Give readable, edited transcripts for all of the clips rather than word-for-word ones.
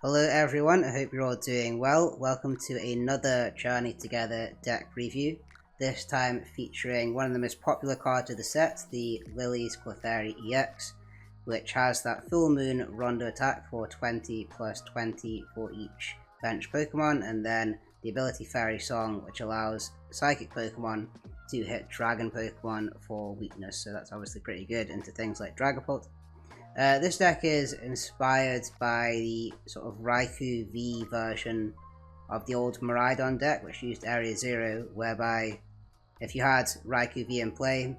Hello everyone, I hope you're all doing well. Welcome to another Journey Together deck review, this time featuring one of the most popular cards of the set, the Lillies Clefairy EX, which has that full moon rondo attack for 20 plus 20 for each bench Pokemon, and then the ability Fairy Song, which allows psychic Pokemon to hit dragon Pokemon for weakness, so that's obviously pretty good into things like Dragapult. This deck is inspired by the sort of Raikou V version of the old Miraidon deck, which used Area 0, whereby if you had Raikou V in play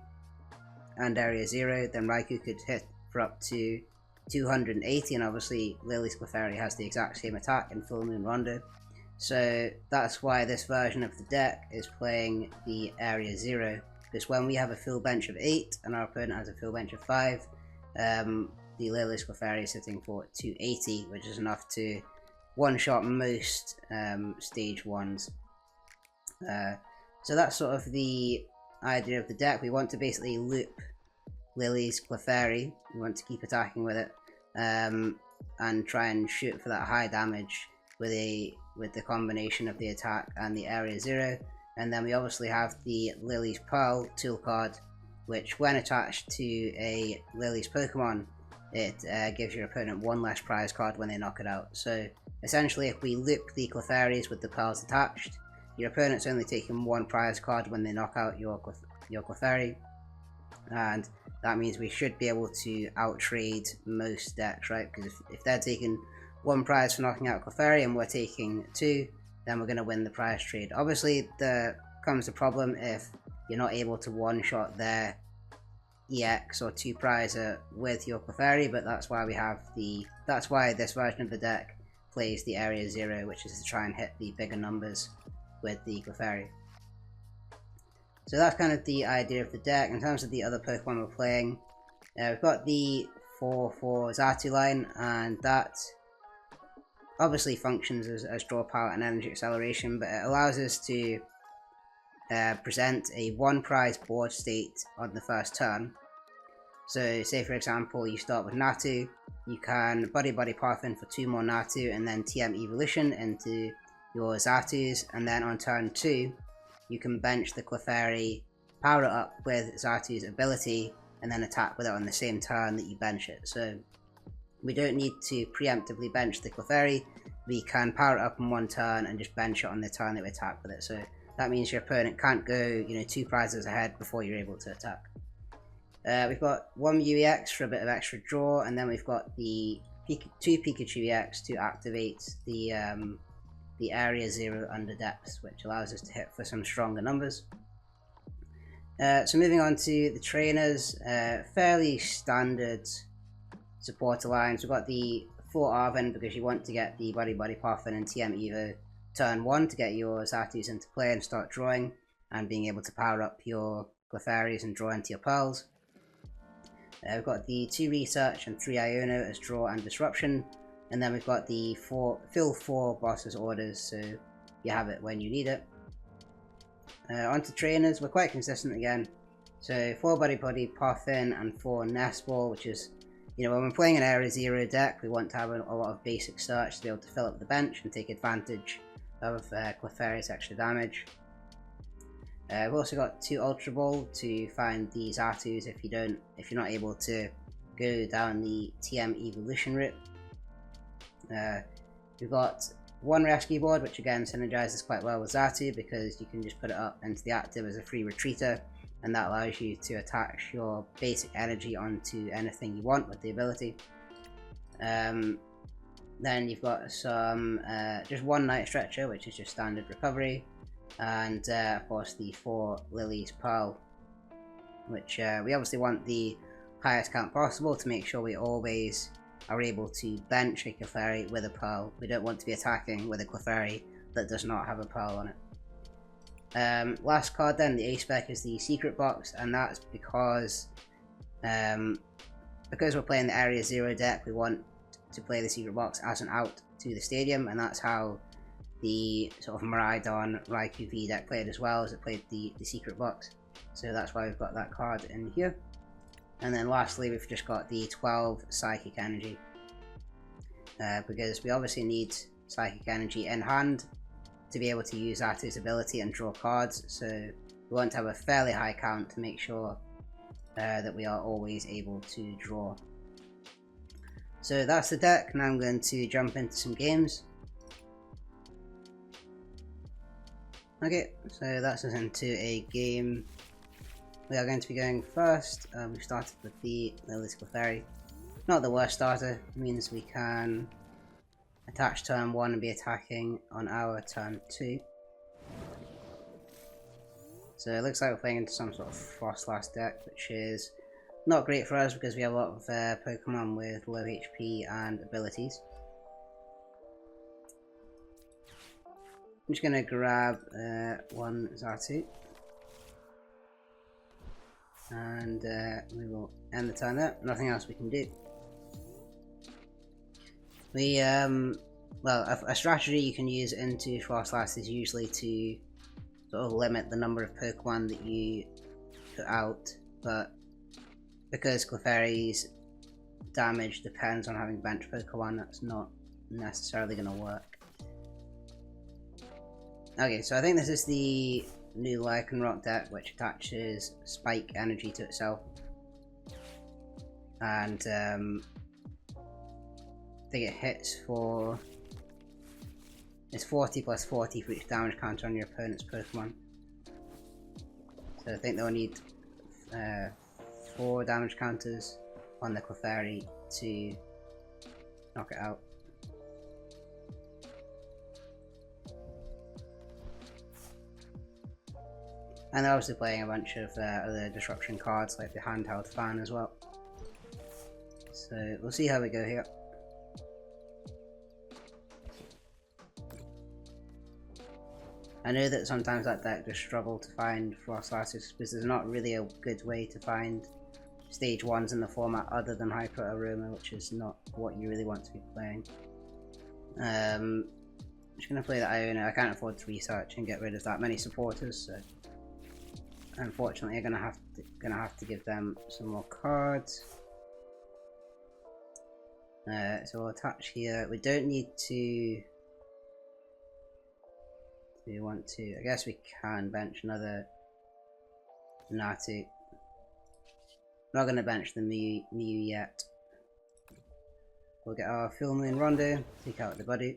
and Area 0, then Raikou could hit for up to 280, and obviously Lillies Clefairy has the exact same attack in Full Moon Rondo. So that's why this version of the deck is playing the Area 0, because when we have a full bench of 8 and our opponent has a full bench of 5, the Lillies Clefairy is sitting for 280, which is enough to one-shot most stage 1s. So that's sort of the idea of the deck. We want to basically loop Lillies Clefairy. We want to keep attacking with it and try and shoot for that high damage with the combination of the attack and the Area 0. And then we obviously have the Lillies Pearl tool card, which when attached to a Lillies Pokemon, it gives your opponent one less prize card when they knock it out. So essentially, if we loop the Clefairies with the Pearls attached, your opponent's only taking one prize card when they knock out your Clefairy, and that means we should be able to out-trade most decks, right? Because if they're taking one prize for knocking out Clefairy and we're taking 2, then we're going to win the prize trade. Obviously, there comes a problem if you're not able to one-shot their EX or 2 prizer with your Clefairy, but that's why this version of the deck plays the Area 0, which is to try and hit the bigger numbers with the Clefairy. So that's kind of the idea of the deck. In terms of the other Pokemon we're playing, we've got the 4/4 Xatu line, and that obviously functions as draw power and energy acceleration, but it allows us to present a 1 prize board state on the first turn. So say for example you start with Natu, you can Buddy-Buddy Poffin for 2 more Natu and then TM Evolution into your Xatus, and then on turn 2 you can bench the Clefairy, power it up with Xatu's ability, and then attack with it on the same turn that you bench it. So we don't need to preemptively bench the Clefairy, we can power it up in one turn and just bench it on the turn that we attack with it. So that means your opponent can't go, 2 prizes ahead before you're able to attack. We've got 1 UEX for a bit of extra draw, and then we've got the 2 Pikachu EX to activate the Area 0 Underdepths, which allows us to hit for some stronger numbers. So moving on to the trainers, fairly standard supporter lines. We've got the 4 Arven because you want to get the Buddy-Buddy Poffin and TM Evo turn 1 to get your Xatus into play and start drawing, and being able to power up your Clefairies and draw into your Pearls. We've got the 2 Research and 3 Iono as draw and disruption, and then we've got the fill 4 bosses orders, so you have it when you need it. Onto trainers, we're quite consistent again. So 4 Buddy-Buddy Poffin and 4 Nest Ball, which is, when we're playing an Area 0 deck, we want to have a lot of basic search to be able to fill up the bench and take advantage of Clefairy's extra damage. We've also got 2 Ultra Ball to find the Xatus if you're not able to go down the TM Evolution route. We've got 1 Rescue Board, which again synergizes quite well with Xatu because you can just put it up into the active as a free retreater, and that allows you to attach your basic energy onto anything you want with the ability. Then you've got some just 1 Night Stretcher, which is just standard recovery, and of course the 4 Lillies Pearl, which we obviously want the highest count possible to make sure we always are able to bench a Clefairy with a Pearl. We don't want to be attacking with a Clefairy that does not have a Pearl on it. Last card then, the A-Spec, is the Secret Box, and that's because we're playing the Area 0 deck, we want to play the Secret Box as an out to the stadium, and that's how the sort of Miraidon Raikou V deck played as well, as it played the Secret Box. So that's why we've got that card in here. And then lastly, we've just got the 12 Psychic Energy. because we obviously need Psychic Energy in hand to be able to use Xatu's ability and draw cards, so we want to have a fairly high count to make sure that we are always able to draw. So that's the deck. Now I'm going to jump into some games. Okay, so that's us into a game. We are going to be going first. We started with the Lillies Clefairy. Not the worst starter, it means we can attach turn 1 and be attacking on our turn 2. So it looks like we're playing into some sort of Frostlass deck, which is not great for us because we have a lot of Pokemon with low HP and abilities. I'm just going to grab one Xatu, and we will end the turn there. Nothing else we can do. We, well, a strategy you can use into Frostlass is usually to sort of limit the number of Pokemon that you put out, but because Clefairy's damage depends on having bench Pokemon, that's not necessarily going to work. Okay, so I think this is the new Lycanroc deck, which attaches Spike Energy to itself, and I think it hits for, it's 40 plus 40 for each damage counter on your opponent's Pokemon. So I think they'll need 4 damage counters on the Clefairy to knock it out. And they're obviously playing a bunch of other disruption cards like the handheld fan as well. So we'll see how we go here. I know that sometimes that deck just struggle to find Frostlasses because there's not really a good way to find stage 1s in the format other than Hyper Aroma, which is not what you really want to be playing. I'm just going to play the Iono. I can't afford to research and get rid of that many supporters, so unfortunately I'm gonna have to give them some more cards. So we'll attach here. We don't need to. Do we want to? I guess we can bench another Natu. Not gonna bench the Mew yet. We'll get our Full Moon Rondo. Take out the Buddy.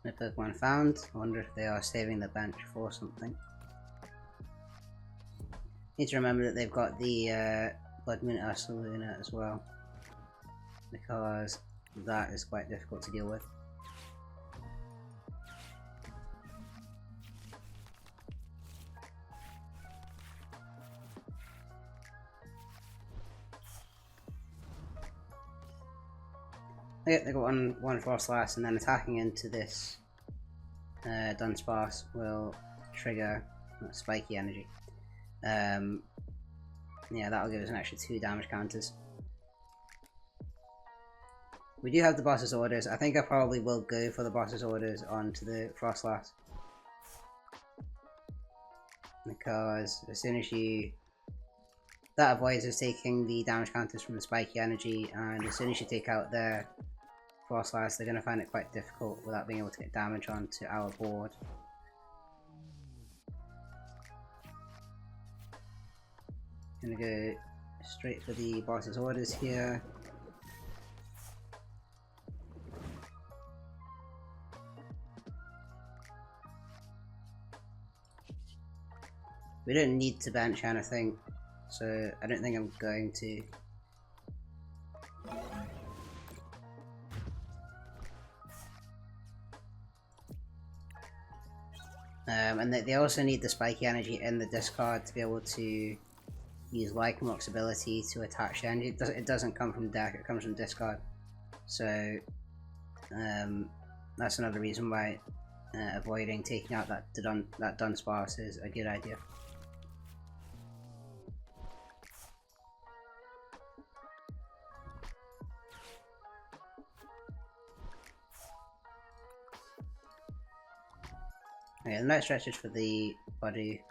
No Pokemon found. I wonder if they are saving the bench for something. Need to remember that they've got the Blood Moon Ursaluna as well, because that is quite difficult to deal with. Okay, they got one Frostlass, and then attacking into this Dunsparce will trigger Spiky Energy. Yeah, that'll give us an extra 2 damage counters. We do have the boss's orders. I think I probably will go for the boss's orders onto the Frostlass, because as soon as that avoids us taking the damage counters from the Spiky Energy, and as soon as you take out their Frostlass, they're going to find it quite difficult without being able to get damage onto our board. Gonna go straight for the boss's orders here. We don't need to bench anything, so I don't think I'm going to. And they also need the Spiky Energy in the discard to be able to use Lycanroc's ability to attach the energy. It doesn't come from deck, it comes from discard. So that's another reason why avoiding taking out that Dunsparce is a good idea. Okay, the Night Stretcher for the Buddy.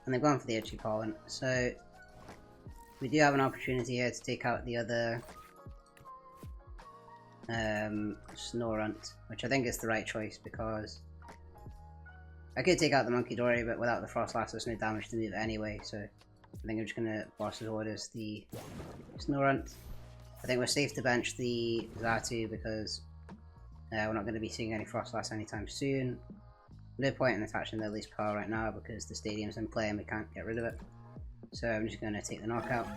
And they've gone for the Xatu PAR, so we do have an opportunity here to take out the other Snorunt, which I think is the right choice because I could take out the Monkey Dory, but without the Frostlass there's no damage to move anyway, so I think I'm just going to boss his orders the Snorunt. I think we're safe to bench the Xatu because we're not going to be seeing any Frostlass anytime soon. No point in attaching the Lillies PAR right now because the stadium's in play and we can't get rid of it. So I'm just going to take the knockout.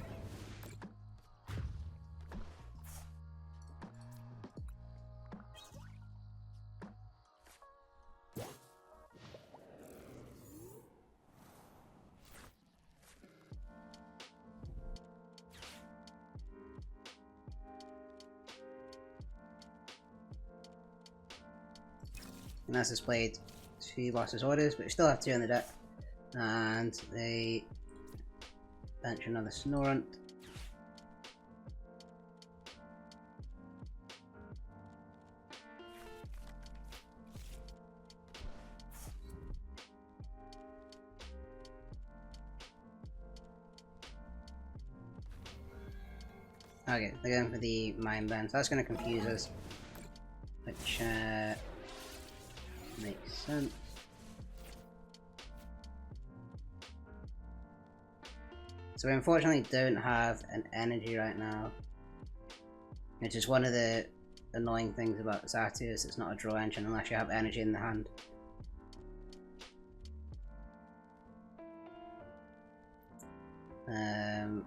And that's displayed 2 boss's orders, but we still have 2 on the deck. And they bench another Snorunt. Okay, they're going for the Mind Bend, so that's going to confuse us, which makes sense. So we unfortunately don't have an energy right now, which is one of the annoying things about Xatu, is it's not a draw engine unless you have energy in the hand. I'm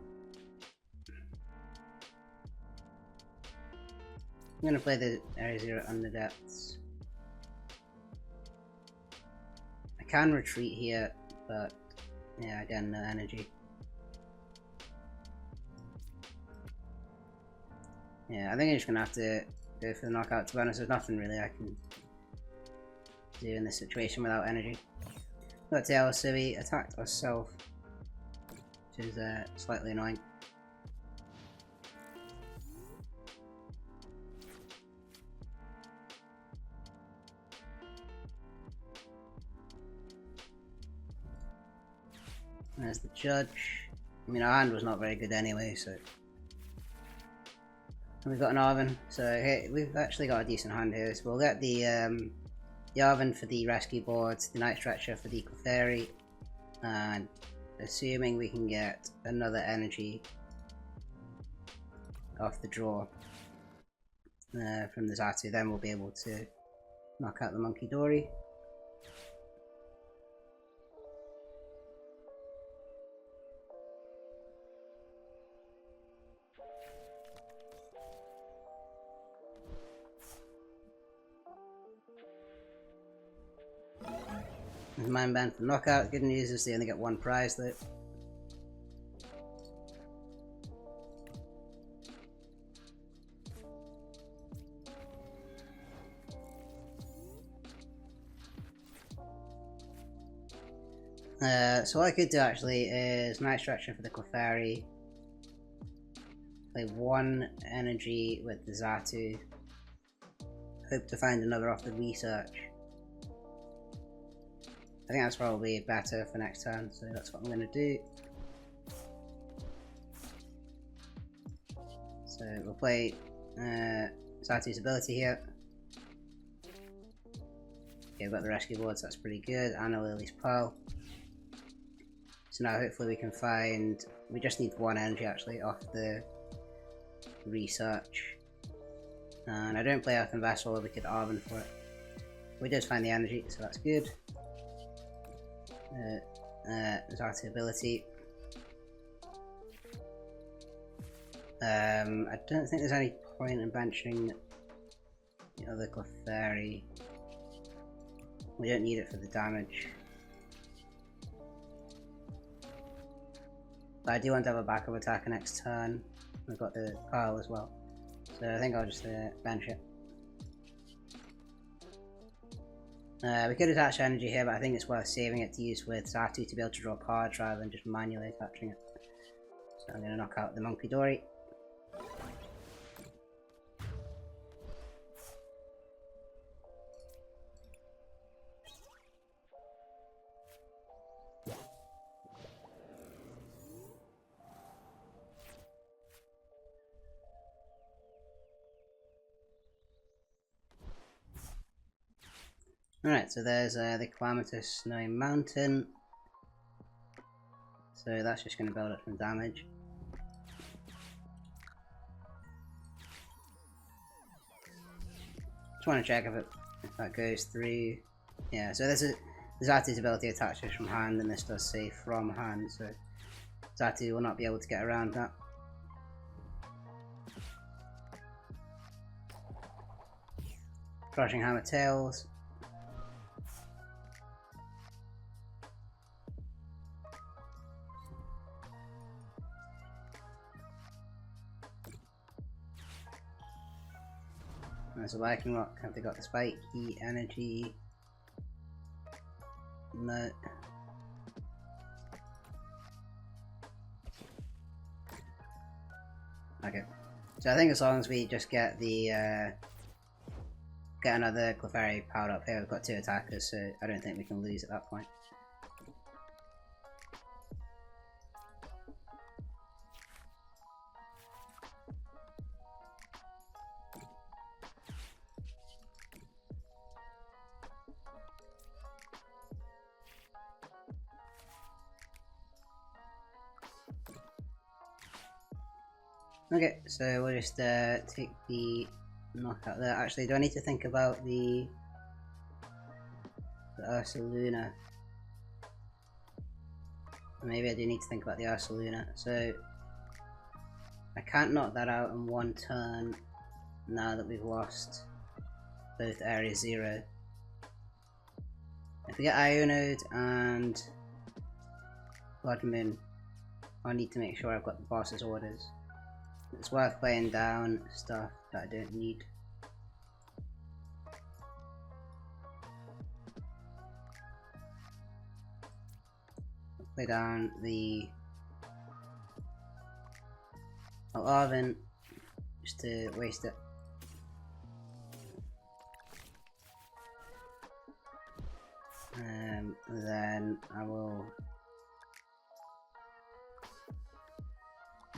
going to play the Area 0 Underdepths. I can retreat here, but yeah, again, no energy. Yeah, I think I'm just going to have to go for the knockout. To be honest, there's nothing really I can do in this situation without energy. Got tail, so we attacked ourselves, which is slightly annoying. There's the judge. I mean, our hand was not very good anyway, so. And we've got an Arven, so hey, we've actually got a decent hand here. So we'll get the Arven for the rescue boards, the Night Stretcher for the Clefairy, and assuming we can get another energy off the draw from the Xatu, then we'll be able to knock out the Monkey Dory. Mind Band for knockout. Good news is they only get 1 prize though. So what I could do actually is Night Stretcher for the Clefairy. Play 1 energy with the Xatu. Hope to find another off the research. I think that's probably better for next turn, so that's what I'm going to do. So we'll play Xatu's ability here. Okay, we've got the rescue board, so that's pretty good, and a Lillies PAL. So now hopefully we can find, we just need 1 energy actually off the research. And I don't play Earthen Vessel, we could Arven for it. We did find the energy, so that's good. Xatu ability. I don't think there's any point in benching the other Clefairy. We don't need it for the damage. But I do want to have a backup attacker next turn. We've got the pile as well. So I think I'll just bench it. We could attach energy here, but I think it's worth saving it to use with Xatu to be able to draw cards rather than just manually attaching it. So I'm going to knock out the Monkey Dory. Alright, so there's the Calamitous Snowy Mountain. So that's just going to build up some damage. Just want to check if that goes through. Yeah, so there's Xatu's ability attaches from hand, and this does say from hand, so Xatu will not be able to get around that. Crushing Hammer Tails. There's a Viking Rock. Have they got the Spike P Energy? No. Okay. So I think as long as we just get the get another Clefairy powered up here, we've got 2 attackers, so I don't think we can lose at that point. Okay, so we'll just take the knockout there. Actually, do I need to think about the Ursaluna? Maybe I do need to think about the Ursaluna. So I can't knock that out in 1 turn now that we've lost both Area 0. If we get Iono'd and Blood Moon, I need to make sure I've got the boss's orders. It's worth playing down stuff that I don't need. Play down the Arven just to waste it. Then I will.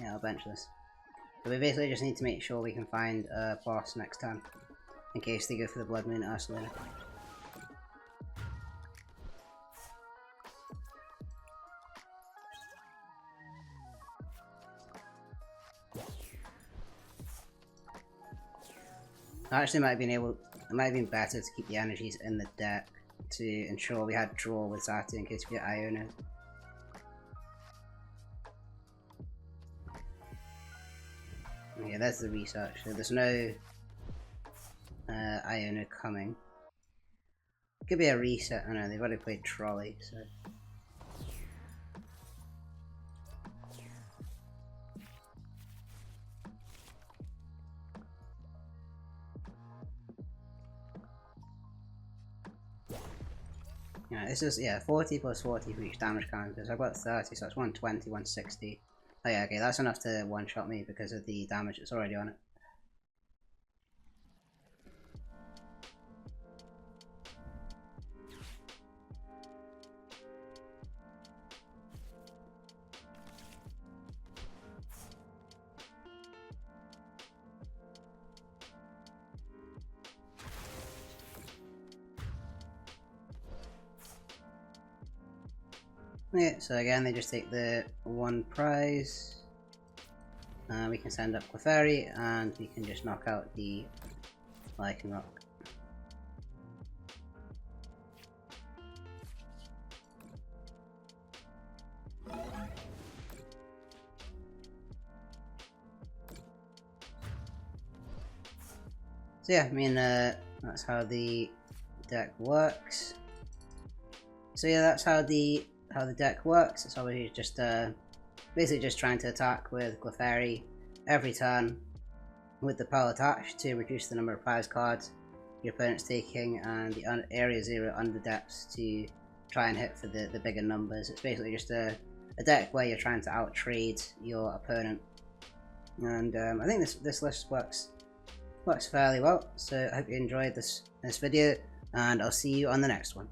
Yeah, I'll bench this. So we basically just need to make sure we can find a boss next time, in case they go for the Blood Moon Ursaluna. I actually might have been able, it might have been better to keep the energies in the deck to ensure we had draw with Xatu in case we get Iono. Yeah, there's the research. So there's no Iono coming. Could be a reset. I know they've already played Trolley, so. Yeah, this is 40 plus 40 for each damage counter. So I've got 30, so that's 120, 160. Oh yeah, okay, that's enough to one-shot me because of the damage that's already on it. Okay, so again they just take the 1 prize. We can send up Clefairy and we can just knock out the Viking Rock. So yeah, I mean that's how the deck works. So yeah, that's how the deck works. It's obviously just basically just trying to attack with Clefairy every turn with the PAL attached to reduce the number of prize cards your opponent's taking, and the area 0 Underdepths to try and hit for the bigger numbers. It's basically just a deck where you're trying to out-trade your opponent, and I think this list works fairly well. So I hope you enjoyed this video, and I'll see you on the next one.